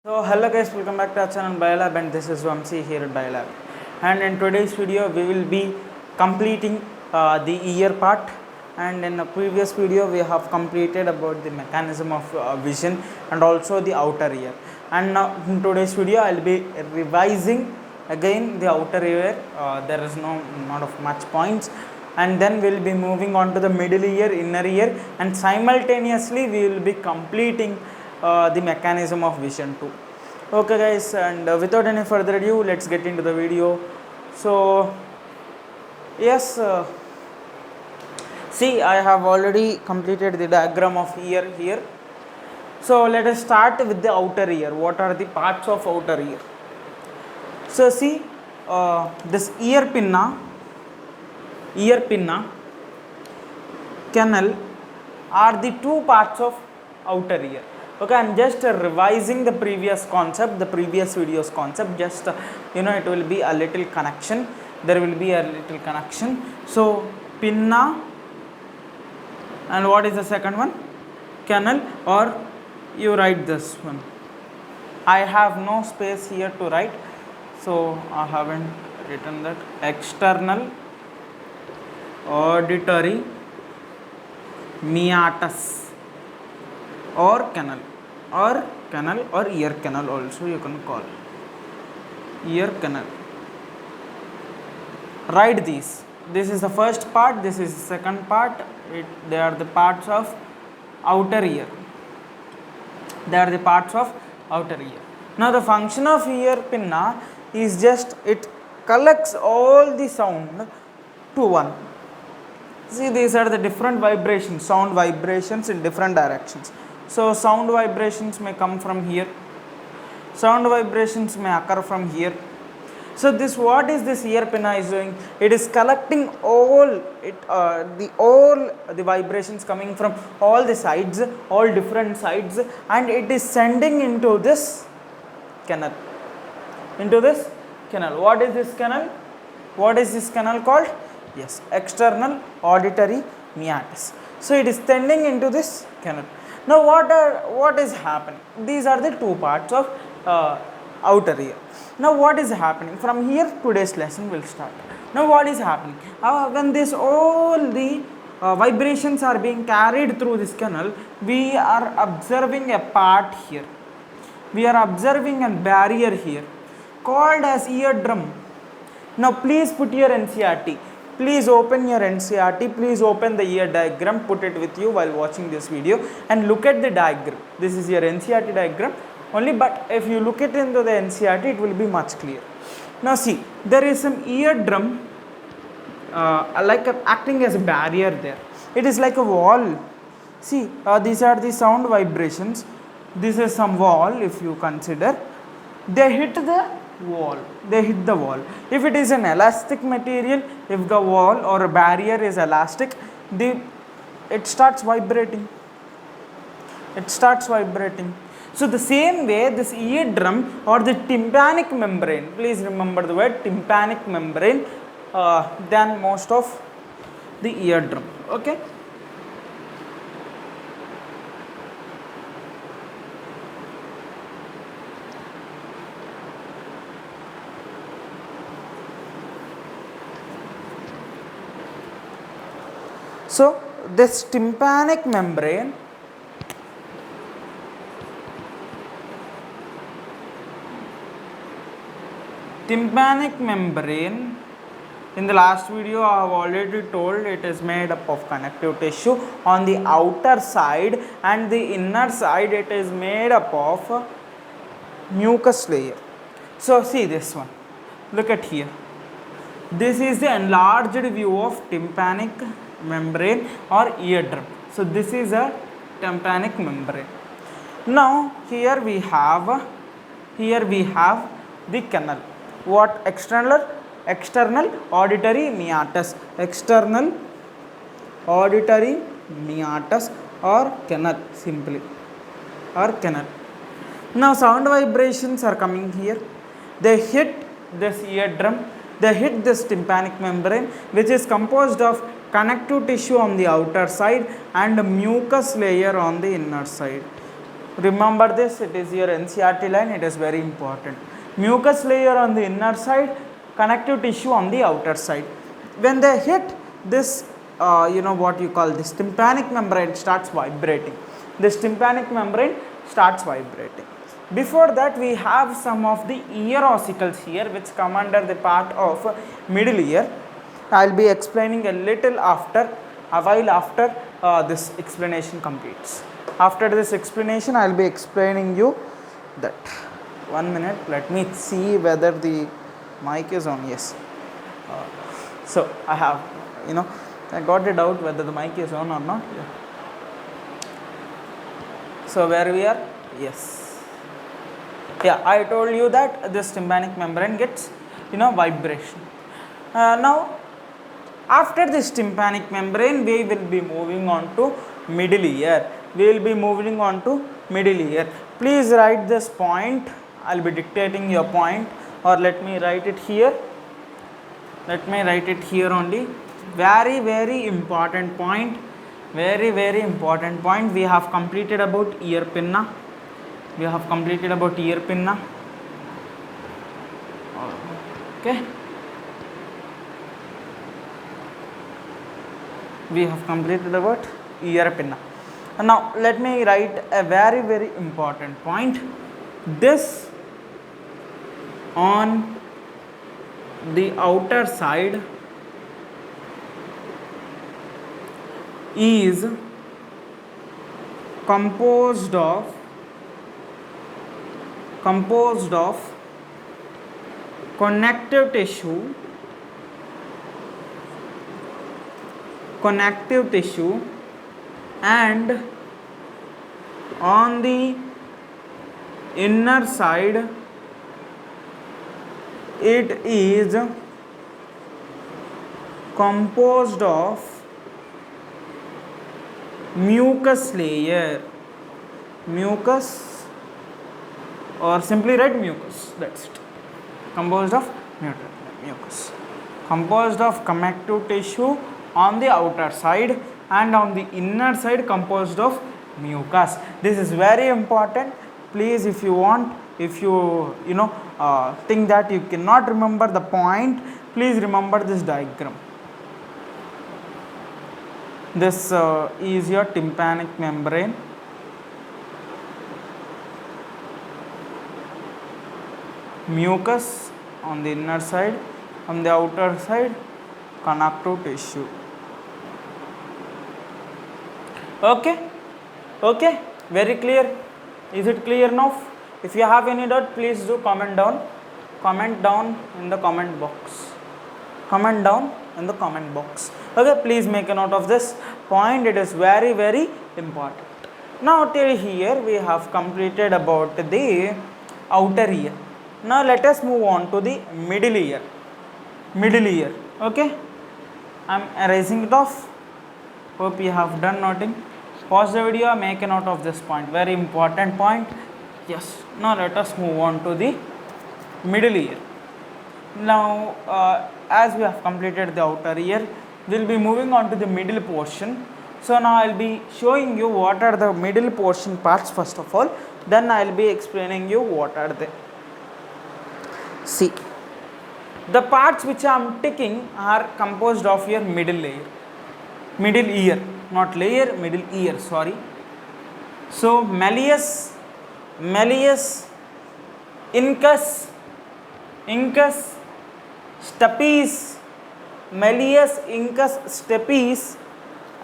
So hello guys, welcome back to our channel Biolab, and this is Vamsi here at Biolab. And in today's video we will be completing the ear part, and in the previous video we have completed about the mechanism of vision and also the outer ear. And now in today's video I will be revising again the outer ear. There is not of much points, and then we will be moving on to the middle ear, inner ear, and simultaneously we will be completing the mechanism of vision too. Okay guys, and without any further ado, let's get into the video. So yes, see, I have already completed the diagram of ear here. So let us start with the outer ear. What are the parts of outer ear? So see, this ear pinna, canal are the two parts of outer ear. Okay, I am just revising the previous concept, the previous video's concept. Just it will be a little connection. There will be a little connection. So pinna, and what is the second one? Canal, or you write this one. I have no space here to write, so I haven't written that. External auditory meatus or canal, or ear canal also you can call. Ear canal. Write these. This is the first part, this is the second part. They are the parts of outer ear. They are the parts of outer ear. Now the function of ear pinna is just it collects all the sound to one. See, these are the different vibrations, sound vibrations in different directions. So sound vibrations may come from here, sound vibrations may occur from here. So this, what is this ear pinna is doing? It is collecting all the vibrations coming from all the sides, all different sides, and it is sending into this canal. What is this canal? What is this canal called? Yes, external auditory meatus. So it is sending into this canal. Now what is happening? These are the two parts of outer ear. Now what is happening? From here today's lesson will start. Now what is happening? When this all the vibrations are being carried through this canal, we are observing a part here. We are observing a barrier here called as eardrum. Now please put your NCERT. Please open your NCERT, please open the ear diagram, put it with you while watching this video and look at the diagram. This is your NCERT diagram only, but if you look it into the NCERT, it will be much clear. Now see, there is some eardrum acting as a barrier there. It is like a wall. See, these are the sound vibrations. This is some wall, if you consider. They hit the wall. If it is an elastic material, if the wall or a barrier is elastic, it starts vibrating. So the same way, this eardrum or the tympanic membrane, please remember the word tympanic membrane than most of the eardrum. Okay. So this tympanic membrane in the last video I have already told it is made up of connective tissue. On the outer side and the inner side it is made up of mucus layer. So see this one, look at here. This is the enlarged view of tympanic membrane or eardrum. So this is a tympanic membrane. Now here we have the canal. What? External auditory meatus. External auditory meatus or canal, simply, or canal. Now sound vibrations are coming here. They hit this eardrum. They hit this tympanic membrane, which is composed of connective tissue on the outer side and a mucus layer on the inner side. remember this, it is your NCERT line, it is very important. Mucus layer on the inner side, connective tissue on the outer side. When they hit this, what you call this tympanic membrane starts vibrating. This tympanic membrane starts vibrating. Before that, we have some of the ear ossicles here which come under the part of middle ear. I will be explaining a little after, a while after this explanation completes. After this explanation, I will be explaining you that. 1 minute, let me see whether the mic is on. Yes. So I have, I got a doubt whether the mic is on or not. Yeah. So where we are? Yes. Yeah, I told you that this tympanic membrane gets, vibration. Now, after this tympanic membrane, we will be moving on to middle ear. We will be moving on to middle ear. Please write this point. I will be dictating your point, or let me write it here. Let me write it here only. Very, very important point. Very, very important point. We have completed about ear pinna. We have completed about ear pinna. Okay. We have completed about ear pinna. Now let me write a very, very important point. This on the outer side is composed of connective tissue and on the inner side it is composed of mucus layer, or simply write mucus, that's it. Composed of mucus, composed of connective tissue on the outer side and on the inner side composed of mucus. This is very important. Please, if you want, if you think that you cannot remember the point, please remember this diagram. This is your tympanic membrane. Mucus on the inner side, on the outer side connective tissue. Okay, very clear. Is it clear now? If you have any doubt, please do comment down in the comment box. Okay, please make a note of this point. It is very, very important. Now till here we have completed about the outer ear. Now let us move on to the middle ear. Okay, I am erasing it off. Hope you have done noting. Pause the video, make a note of this point, very important point. Yes, now let us move on to the middle ear. Now as we have completed the outer ear, we will be moving on to the middle portion. So now I will be showing you what are the middle portion parts first of all, then I will be explaining you what are they. See, the parts which I am ticking are composed of your middle ear, not layer, middle ear, sorry. So malleus, incus, stapes, malleus, incus, stapes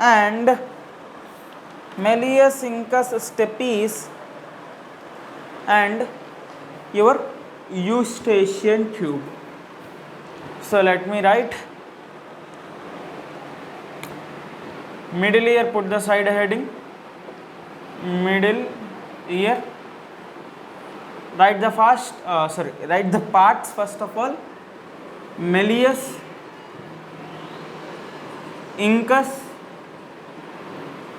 and your Eustachian tube. So let me write middle ear, put the side heading, middle ear. Write the parts first of all. Malleus, incus,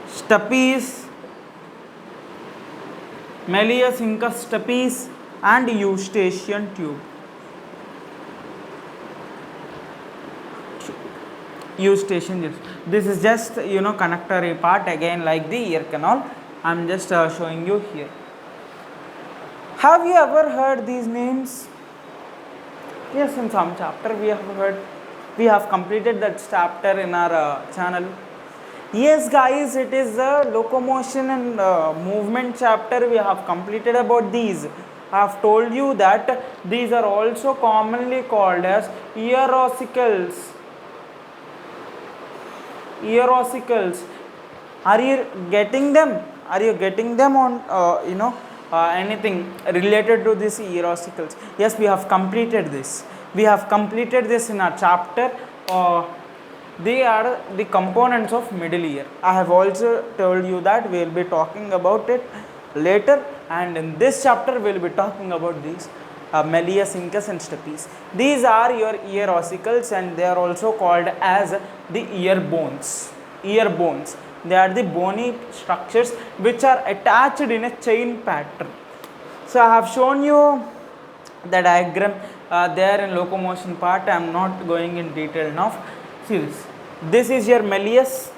stapes, and Eustachian tube. Eustachian, yes. This is just connectory part again like the ear canal. I am just showing you here. Have you ever heard these names? Yes, in some chapter we have heard. We have completed that chapter in our channel. Yes guys, it is the locomotion and movement chapter. We have completed about these. I have told you that these are also commonly called as ear ossicles. Ear ossicles. Are you getting them? Are you getting them on anything related to this ear ossicles? Yes, we have completed this. We have completed this in our chapter. They are the components of middle ear. I have also told you that we will be talking about it later, and in this chapter we will be talking about these malleus, incus and stapes. These are your ear ossicles and they are also called as the ear bones. Ear bones. They are the bony structures which are attached in a chain pattern. So I have shown you the diagram there in locomotion part. I am not going in detail now. See this. This is your malleus.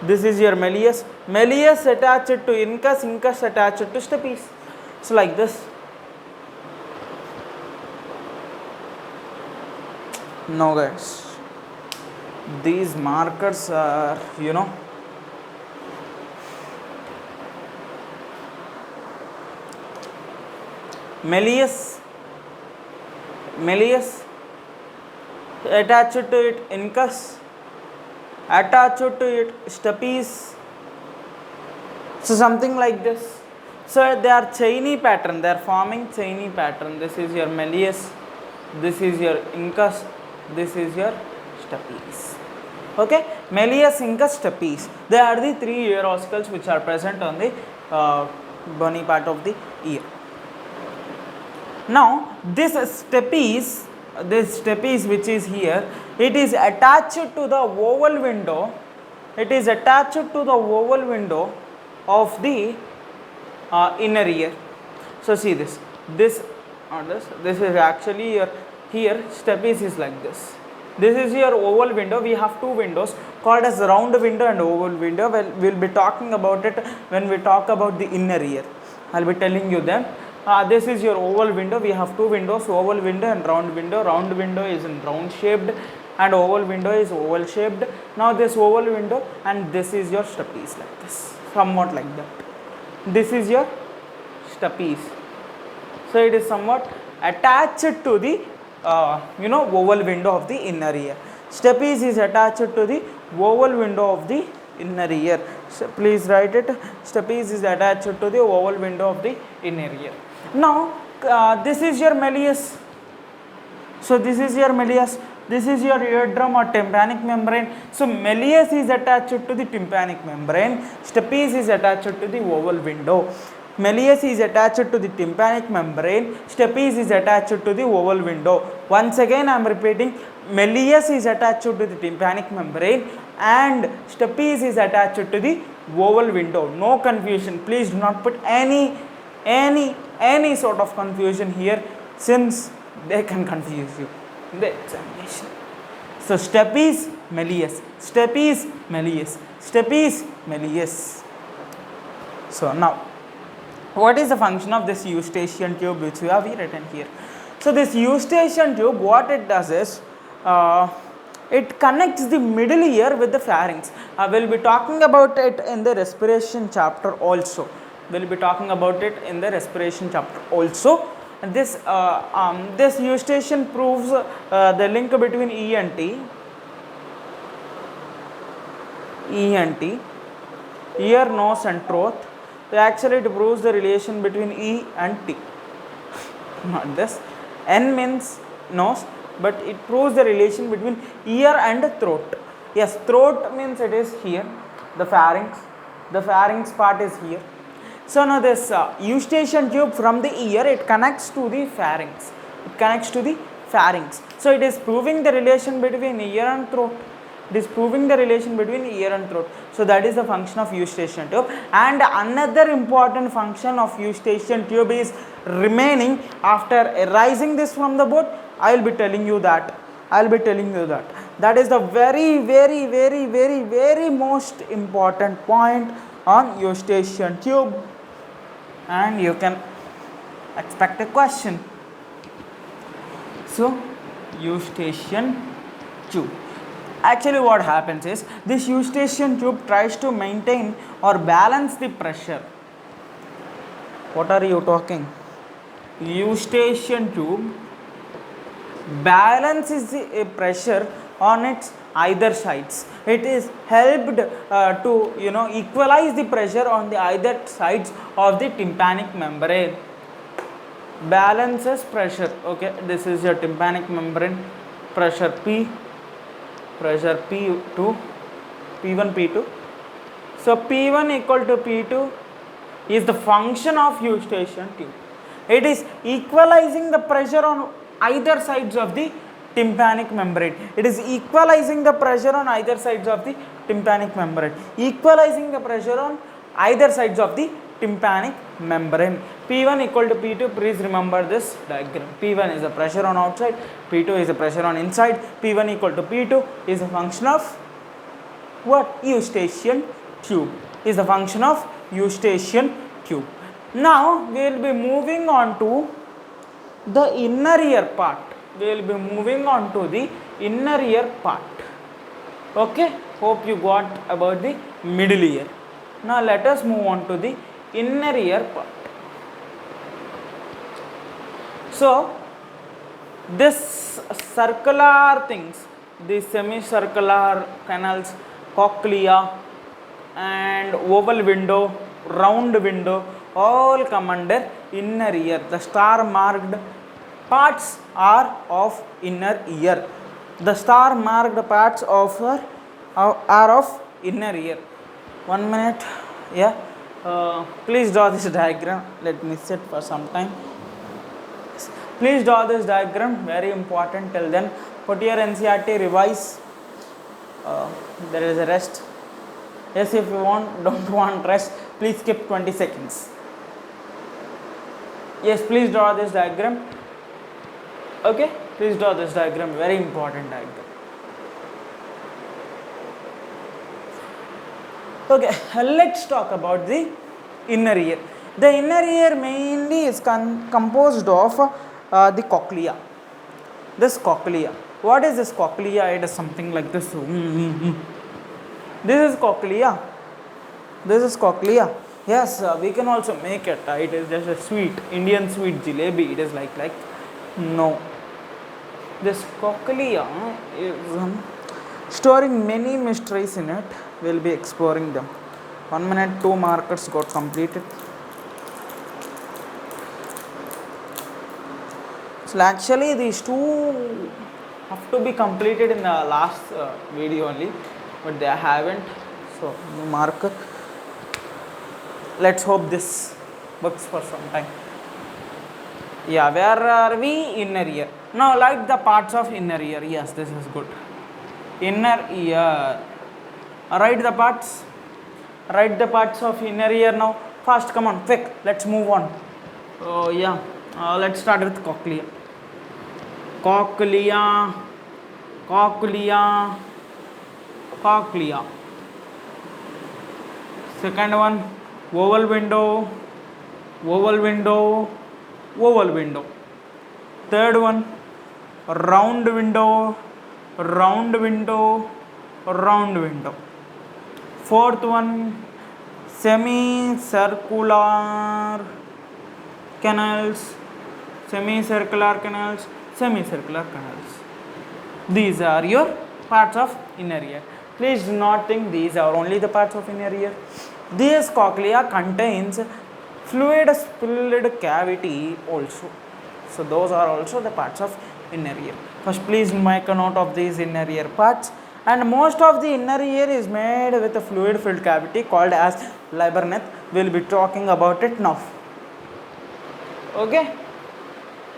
This is your malleus. Malleus attached to incus, incus attached to stapes. So like this. No guys. These markers are, malleus attached to it incus, attached to it stapes. So something like this. So they are chainy pattern. They are forming chainy pattern. This is your malleus. This is your incus. This is your stapes. Okay, malleus, incus, stapes. They are the three ear ossicles which are present on the bony part of the ear. Now this stapes which is here, it is attached to the oval window. It is attached to the oval window of the inner ear. So see this. This is actually your, here stapes is like this. This is your oval window. We have two windows called as round window and oval window. Well, we'll be talking about it when we talk about the inner ear. I'll be telling you them. This is your oval window. We have two windows, oval window and round window. Round window is in round shaped and oval window is oval shaped. Now this oval window and this is your stapes like this, somewhat like that. This is your stapes. So it is somewhat attached to the oval window of the inner ear. Stapes is attached to the oval window of the inner ear. So please write it. Stapes is attached to the oval window of the inner ear. Now this is your malleus. So this is your malleus. This is your eardrum or tympanic membrane. So malleus is attached to the tympanic membrane. Stapes is attached to the oval window. Malleus is attached to the tympanic membrane. Stapes is attached to the oval window. Once again I am repeating. Malleus is attached to the tympanic membrane and stapes is attached to the oval window. No confusion. Please do not put any sort of confusion here, since they can confuse you in the examination. So stapes, malleus, stapes, malleus, stapes, malleus. So now, what is the function of this Eustachian tube which we have written here? So this Eustachian tube, what it does is, it connects the middle ear with the pharynx. We will be talking about it in the respiration chapter also. We will be talking about it in the respiration chapter also. And this Eustachian proves the link between E and T. Ear, nose and throat. Actually it proves the relation between E and T. Not this. N means nose, but it proves the relation between ear and throat. Yes, throat means it is here, the pharynx. The pharynx part is here. So now this Eustachian tube from the ear, it connects to the pharynx. It connects to the pharynx. So it is proving the relation between ear and throat. It is proving the relation between ear and throat. So that is the function of Eustachian tube. And another important function of Eustachian tube is remaining after arising this from the board. I will be telling you that. That is the very most important point on Eustachian tube. And you can Expect a question. So, Eustachian tube. Actually, what happens is this Eustachian tube tries to maintain or balance the pressure. What are you talking? Eustachian tube balances the pressure on its either sides. It is helped to equalize the pressure on the either sides of the tympanic membrane. Balances pressure. Okay, this is your tympanic membrane, pressure P, pressure P2, P1, P2. So P1 equal to P2 is the function of Eustachian tube. It is equalizing the pressure on either sides of the tympanic membrane. It is equalizing the pressure on either sides of the tympanic membrane. Equalizing the pressure on either sides of the tympanic membrane. P1 equal to P2, please remember this diagram. P1 is the pressure on outside, P2 is the pressure on inside. P1 equal to P2 is a function of what? Eustachian tube. Is the function of Eustachian tube. Now we will be moving on to the inner ear part. We will be moving on to the inner ear part. Okay, hope you got about the middle ear. Now let us move on to the inner ear part. So this circular things, the semicircular canals, cochlea and oval window, round window, all come under inner ear. The star marked parts are of inner ear. The star marked parts are of inner ear. 1 minute. Yeah. Please draw this diagram. Let me sit for some time. Please draw this diagram. Very important. Till then, put your NCERT, revise. There is a rest. Yes, if you don't want rest, please skip 20 seconds. Yes, please draw this diagram. Okay, please draw this diagram. Very important diagram. Okay, let's talk about the inner ear. The inner ear mainly is composed of the cochlea. This cochlea. What is this cochlea? It is something like this. This is cochlea. This is cochlea. Yes, we can also make it. It is just a sweet, Indian sweet jalebi. It is like no. This cochlea is storing many mysteries in it. We will be exploring them. 1 minute, 2 markers got completed. So actually these two have to be completed in the last video only, but they haven't. So no marker. Let's hope this works for some time. Yeah, where are we? Inner ear. Now like the parts of inner ear. Yes, this is good. Inner ear. Write the parts. Write the parts of inner ear now. Fast, come on, quick. Let's move on. Oh yeah. Let's start with cochlea. Cochlea. Cochlea. Cochlea. Second one, oval window. Oval window. Oval window. Third one, round window. Round window. Round window. Fourth one, semicircular canals. Semicircular canals. Semicircular canals. These are your parts of inner ear. Please do not think these are only the parts of inner ear. This cochlea contains fluid-filled cavity also. So those are also the parts of inner ear. First, please make a note of these inner ear parts. And most of the inner ear is made with a fluid-filled cavity called as labyrinth. We will be talking about it now. Okay?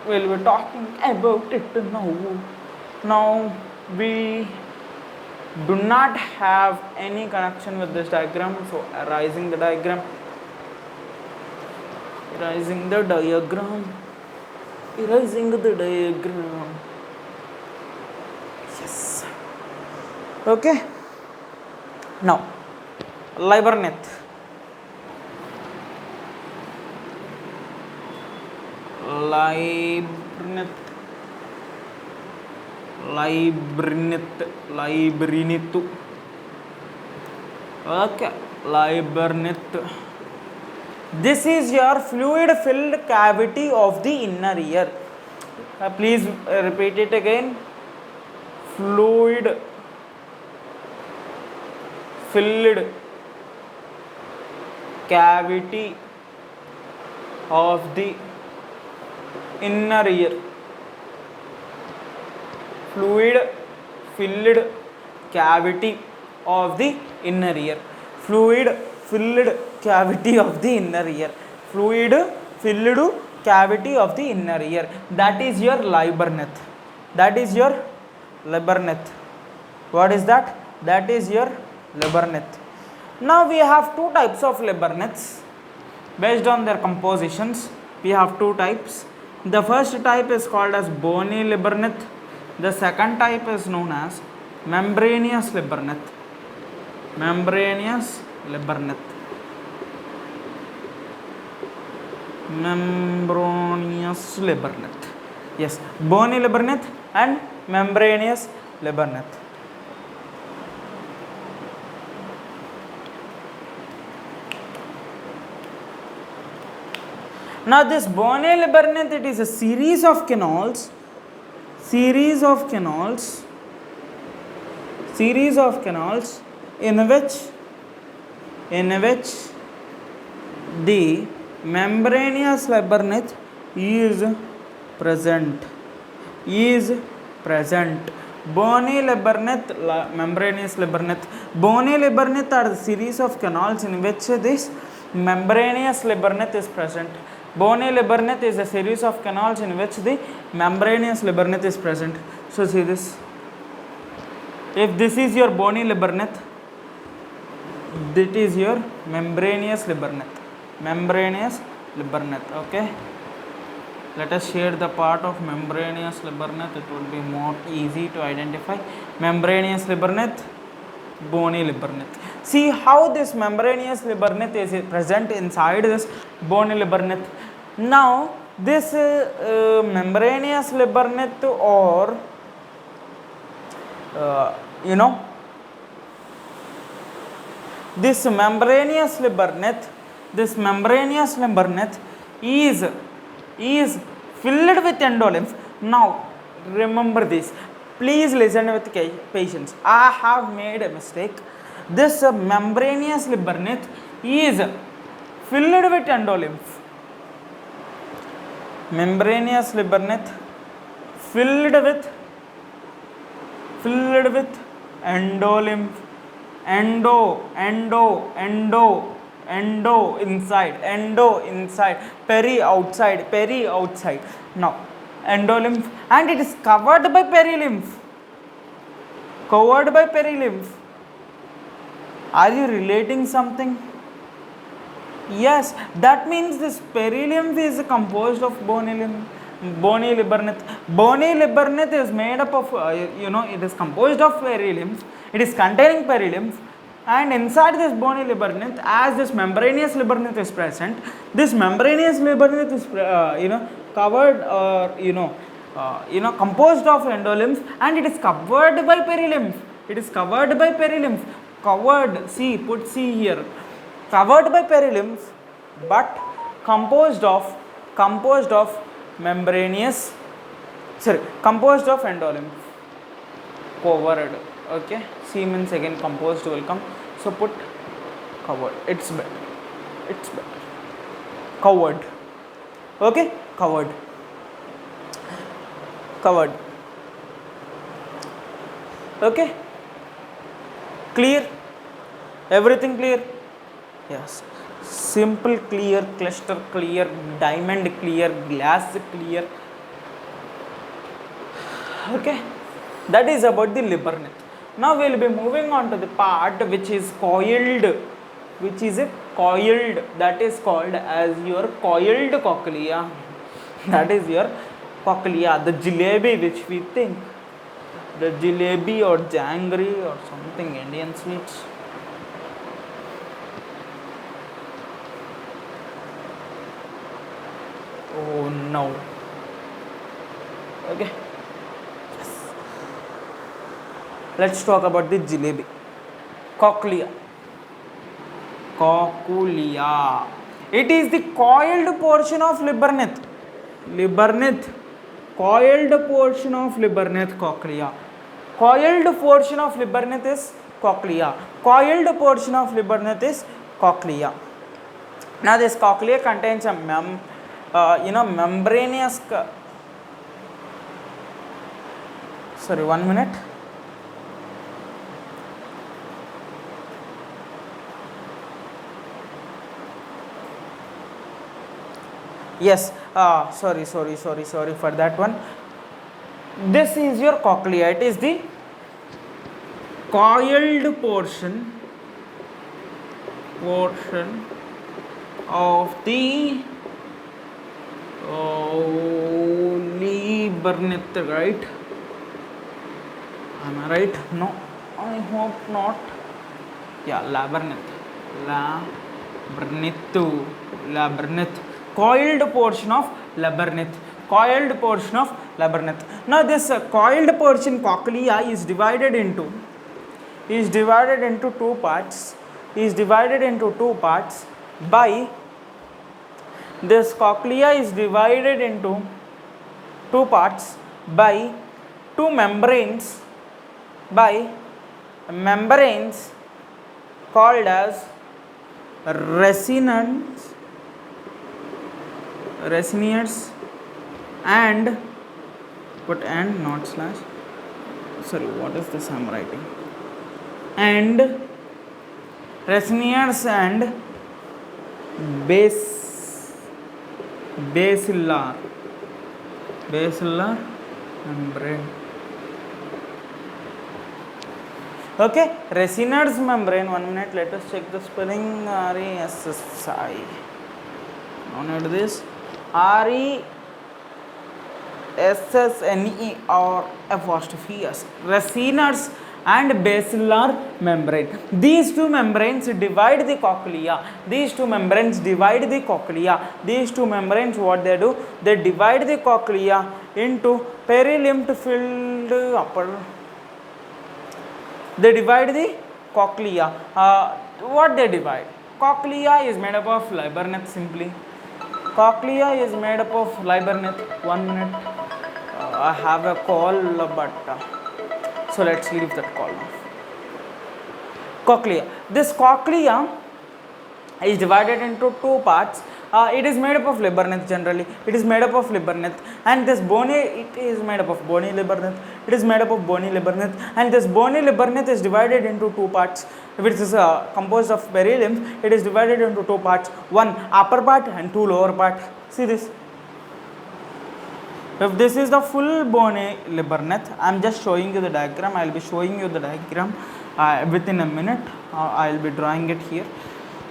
We will be talking about it now. Now, we do not have any connection with this diagram, so erasing the diagram. Erasing the diagram. Erasing the diagram. Yes. Okay. Now, labyrinth. Labyrinth. Okay, labyrinth. This is your fluid filled cavity of the inner ear. Please repeat it again. Fluid filled cavity of the inner ear. Fluid filled cavity of the inner ear. Fluid filled cavity of the inner ear. Fluid filled cavity of the inner ear. That is your labyrinth. That is your labyrinth. What is that? That is your labyrinth. Now we have two types of labyrinths. Based on their compositions, we have two types. The first type is called as bony labyrinth. The second type is known as membranous labyrinth. Membranous labyrinth. Membranous labyrinth. Yes, bony labyrinth and membranous labyrinth. Now this bony labyrinth, it is a series of canals in which the membranous labyrinth is present. Bony labyrinth, membranous labyrinth. Bony labyrinth are the series of canals in which this membranous labyrinth is present. Bony labyrinth is a series of canals in which the membranous labyrinth is present. So see this. If this is your bony labyrinth, that is your membranous labyrinth. Membranous labyrinth. Okay. Let us share the part of membranous labyrinth. It will be more easy to identify. Membranous labyrinth, bony labyrinth. See how this membranous labyrinth is present inside this bony labyrinth. Now this membranous labyrinth, or this membranous labyrinth is filled with endolymph. Now remember this. Please listen with patience. I have made a mistake. This membranous labyrinth is filled with endolymph. Membranous labyrinth filled with endolymph. Endo inside, peri outside. Now endolymph, and it is covered by perilymph. Are you relating something? Yes, that means this perilymph is composed of bony labyrinth. Bony labyrinth is made up of it is composed of perilymph. It is containing perilymph, and inside this bony labyrinth, as this membranous labyrinth is present, this membranous labyrinth is covered, or composed of endolymph, and it is covered by perilymph. Covered, see, put C here. Covered by perilymph, but composed of endolymph. Covered. Okay, C means again composed will come. So put covered. It's better. Covered. Okay, covered. Okay, clear? Everything clear? Yes. Simple clear, cluster clear, diamond clear, glass clear. Okay, that is about the labyrinth. Now we will be moving on to the part which is coiled, that is called as your coiled cochlea. That is your cochlea, the jalebi which we think, the jalebi or jangri or something, Indian sweets. Oh know. Okay. Let's talk about the jalebi. Cochlea. Cochlea. It is the coiled portion of labyrinth. Labyrinth. Coiled portion of labyrinth, cochlea. Coiled portion of labyrinth is cochlea. Coiled portion of labyrinth is cochlea. Now this cochlea contains a membranous. Sorry, 1 minute. Yes, sorry for that one. This is your cochlea. It is the coiled portion of the labyrinth, right? Am I right? No, I hope not. Yeah, labyrinth. Coiled portion of labyrinth. Coiled portion of labyrinth. Now this coiled portion cochlea is divided into two parts. By this cochlea is divided into two parts by two membranes, called as resonance and put and not slash, sorry, what is this I'm writing, and resonance and basilar membrane. Okay, resonance membrane. 1 minute, let us check the spelling. RESSI. No need this. RESSNE or apostrophe S. Resonance and basilar membrane. These two membranes divide the cochlea. These two membranes, what they do? They divide the cochlea into perilymph filled upper. They divide the cochlea. What they divide? Cochlea is made up of labyrinth simply. Cochlea is made up of labyrinth. 1 minute. I have a call, but so let's leave that call now. Cochlea. This cochlea is divided into two parts. It is made up of labyrinth generally. It is made up of labyrinth, and this bony. It is made up of bony labyrinth. It is made up of bony labyrinth, and this bony labyrinth is divided into two parts. If it is composed of perilymph, it is divided into two parts. One upper part and two lower part. See this. If this is the full bony labyrinth, I am just showing you the diagram. I will be showing you the diagram within a minute. I will be drawing it here.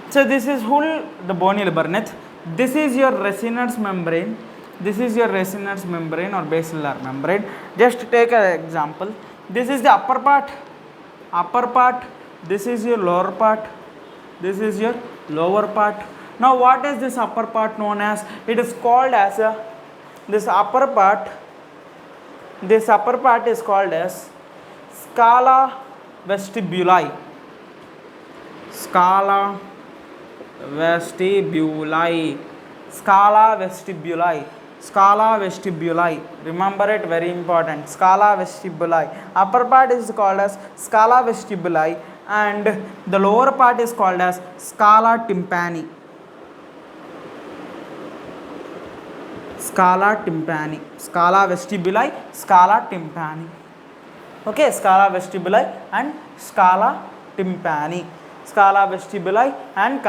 So this is whole the bony labyrinth. This is your resonance membrane. This is your resonance membrane or basilar membrane. Just take an example. This is the upper part. This is your lower part. This is your lower part. Now what is this upper part known as? It is called as this upper part is called as scala vestibuli. Scala vestibuli. Remember it, very important. Scala vestibuli. Upper part is called as scala vestibuli, and the lower part is called as scala tympani. Scala vestibuli, scala tympani. Okay, scala vestibuli and scala tympani. Scala vestibuli and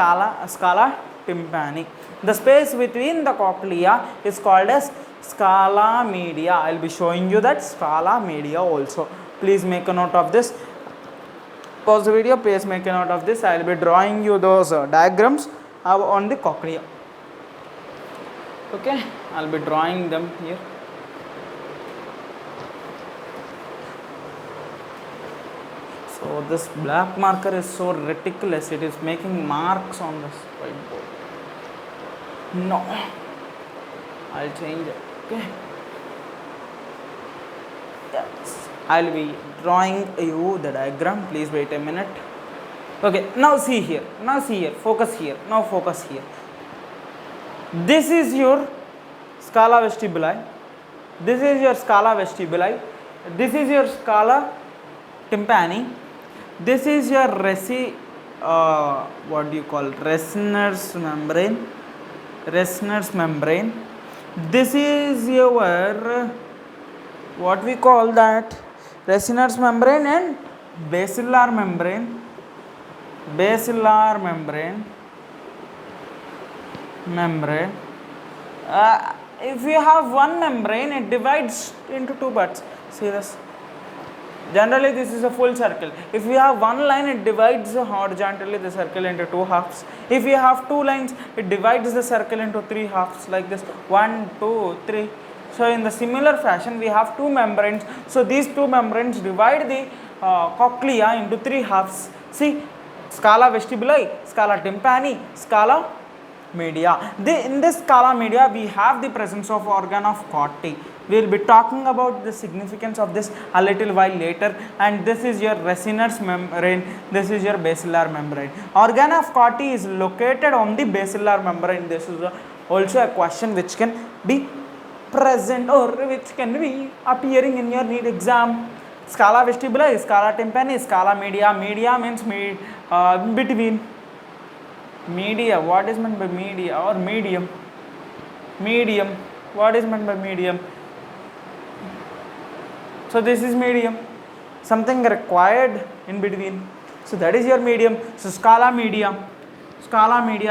scala tympani. The space between the cochlea is called as scala media. I will be showing you that scala media also. Please make a note of this. Pause the video, please make a note of this. I will be drawing you those diagrams on the cochlea. Okay, I will be drawing them here. So this black marker is so ridiculous. It is making marks on this whiteboard. No, I'll change it. Okay. Yes. I'll be drawing you the diagram. Please wait a minute. Okay. Now see here. Now see here. Focus here. Now focus here. This is your scala vestibuli. This is your scala vestibuli. This is your scala tympani. This is your what do you call, Resner's membrane. Resner's membrane. This is your what we call that Resner's membrane and basilar membrane. Basilar membrane. If you have one membrane, it divides into two parts. See this. Generally, this is a full circle. If you have one line, it divides horizontally the circle into two halves. If you have two lines, it divides the circle into three halves, like this. 1, 2, 3. So in the similar fashion, we have two membranes. So these two membranes divide the cochlea into three halves. See, scala vestibuli, scala tympani, scala media. In this scala media, we have the presence of organ of Corti. We will be talking about the significance of this a little while later. And this is your Resner's membrane. This is your basilar membrane. Organ of Corti is located on the basilar membrane. This is also a question which can be present or which can be appearing in your NEET exam. Scala vestibuli, scala tympani, scala media. Media means between. Media, what is meant by media or medium? Medium, what is meant by medium? So this is medium, something required in between. So that is your medium. So scala media,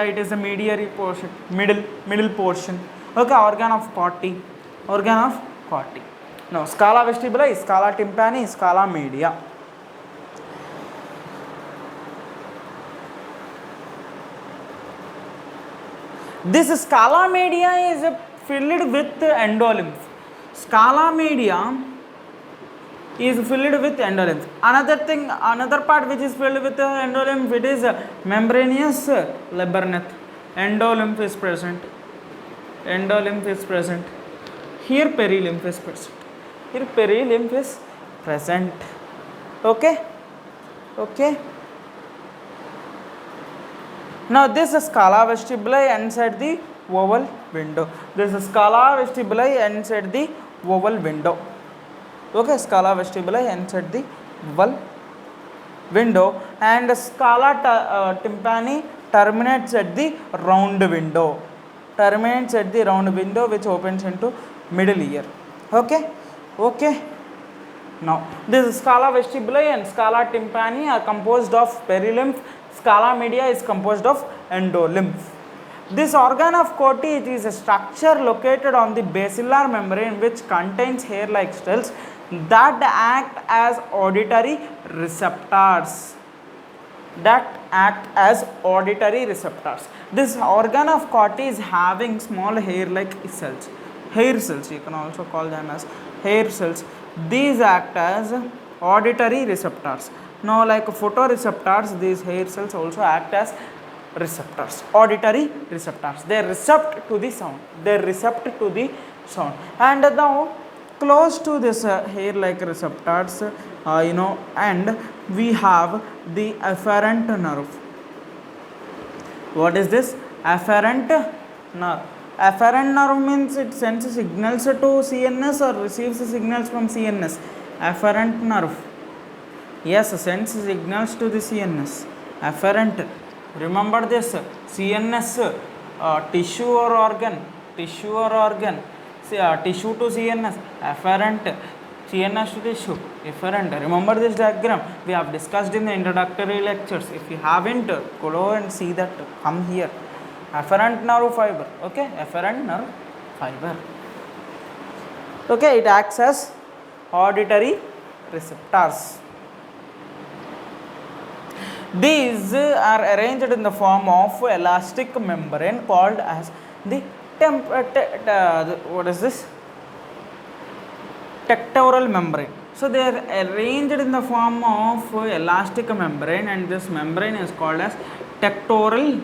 it is a mediary portion, middle portion. Okay, organ of Corti. Now scala vestibuli, scala tympani, scala media. This scala media is filled with endolymph. Scala media is filled with endolymph. Another part which is filled with endolymph, it is membranous labyrinth. Endolymph is present. Here perilymph is present. Okay. Now this scala vestibuli ends at the oval window. Okay, scala vestibuli ends at the oval window, and scala tympani terminates at the round window. Which opens into middle ear. Okay. Now this scala vestibuli and scala tympani are composed of perilymph. Scala media is composed of endolymph. This organ of Corti, it is a structure located on the basilar membrane which contains hair-like cells that act as auditory receptors. This organ of Corti is having small hair-like cells. Hair cells, you can also call them as hair cells. These act as auditory receptors. Now, like photoreceptors, these hair cells also act as receptors, auditory receptors. They recept to the sound. And now, close to this hair-like receptors, and we have the efferent nerve. What is this? Efferent nerve. Efferent nerve means it sends signals to CNS or receives signals from CNS. Efferent nerve. Yes, sends signals to the CNS. Efferent. Remember this. CNS, tissue or organ. Tissue to CNS. Efferent. CNS to tissue. Efferent. Remember this diagram. We have discussed in the introductory lectures. If you haven't, go and see that. Come here. Efferent nerve fiber. Okay. Efferent nerve fiber. Okay. It acts as auditory receptors. These are arranged in the form of elastic membrane called as the what is this? Tectoral membrane. So they are arranged in the form of elastic membrane, and this membrane is called as tectoral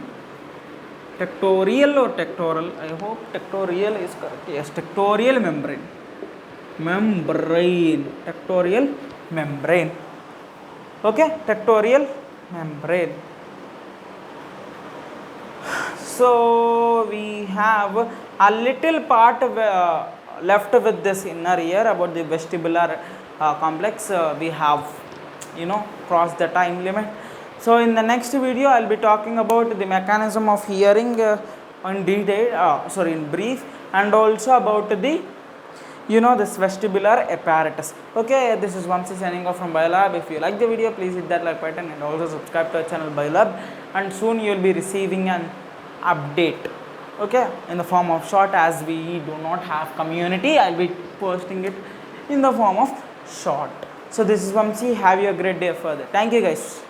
tectorial or tectoral, I hope tectorial is correct, yes, tectorial membrane, tectorial membrane, okay, tectorial membrane. So we have a little part left with this inner ear about the vestibular complex. We have crossed the time limit. So in the next video I will be talking about the mechanism of hearing in detail, in brief, and also about the this vestibular apparatus. Okay, this is Vamsi signing off from Biolab. If you like the video, please hit that like button and also subscribe to our channel Biolab, and soon you will be receiving an update, okay, in the form of short. As we do not have community, I will be posting it in the form of short. So this is Vamsi. Have you a great day further. Thank you guys.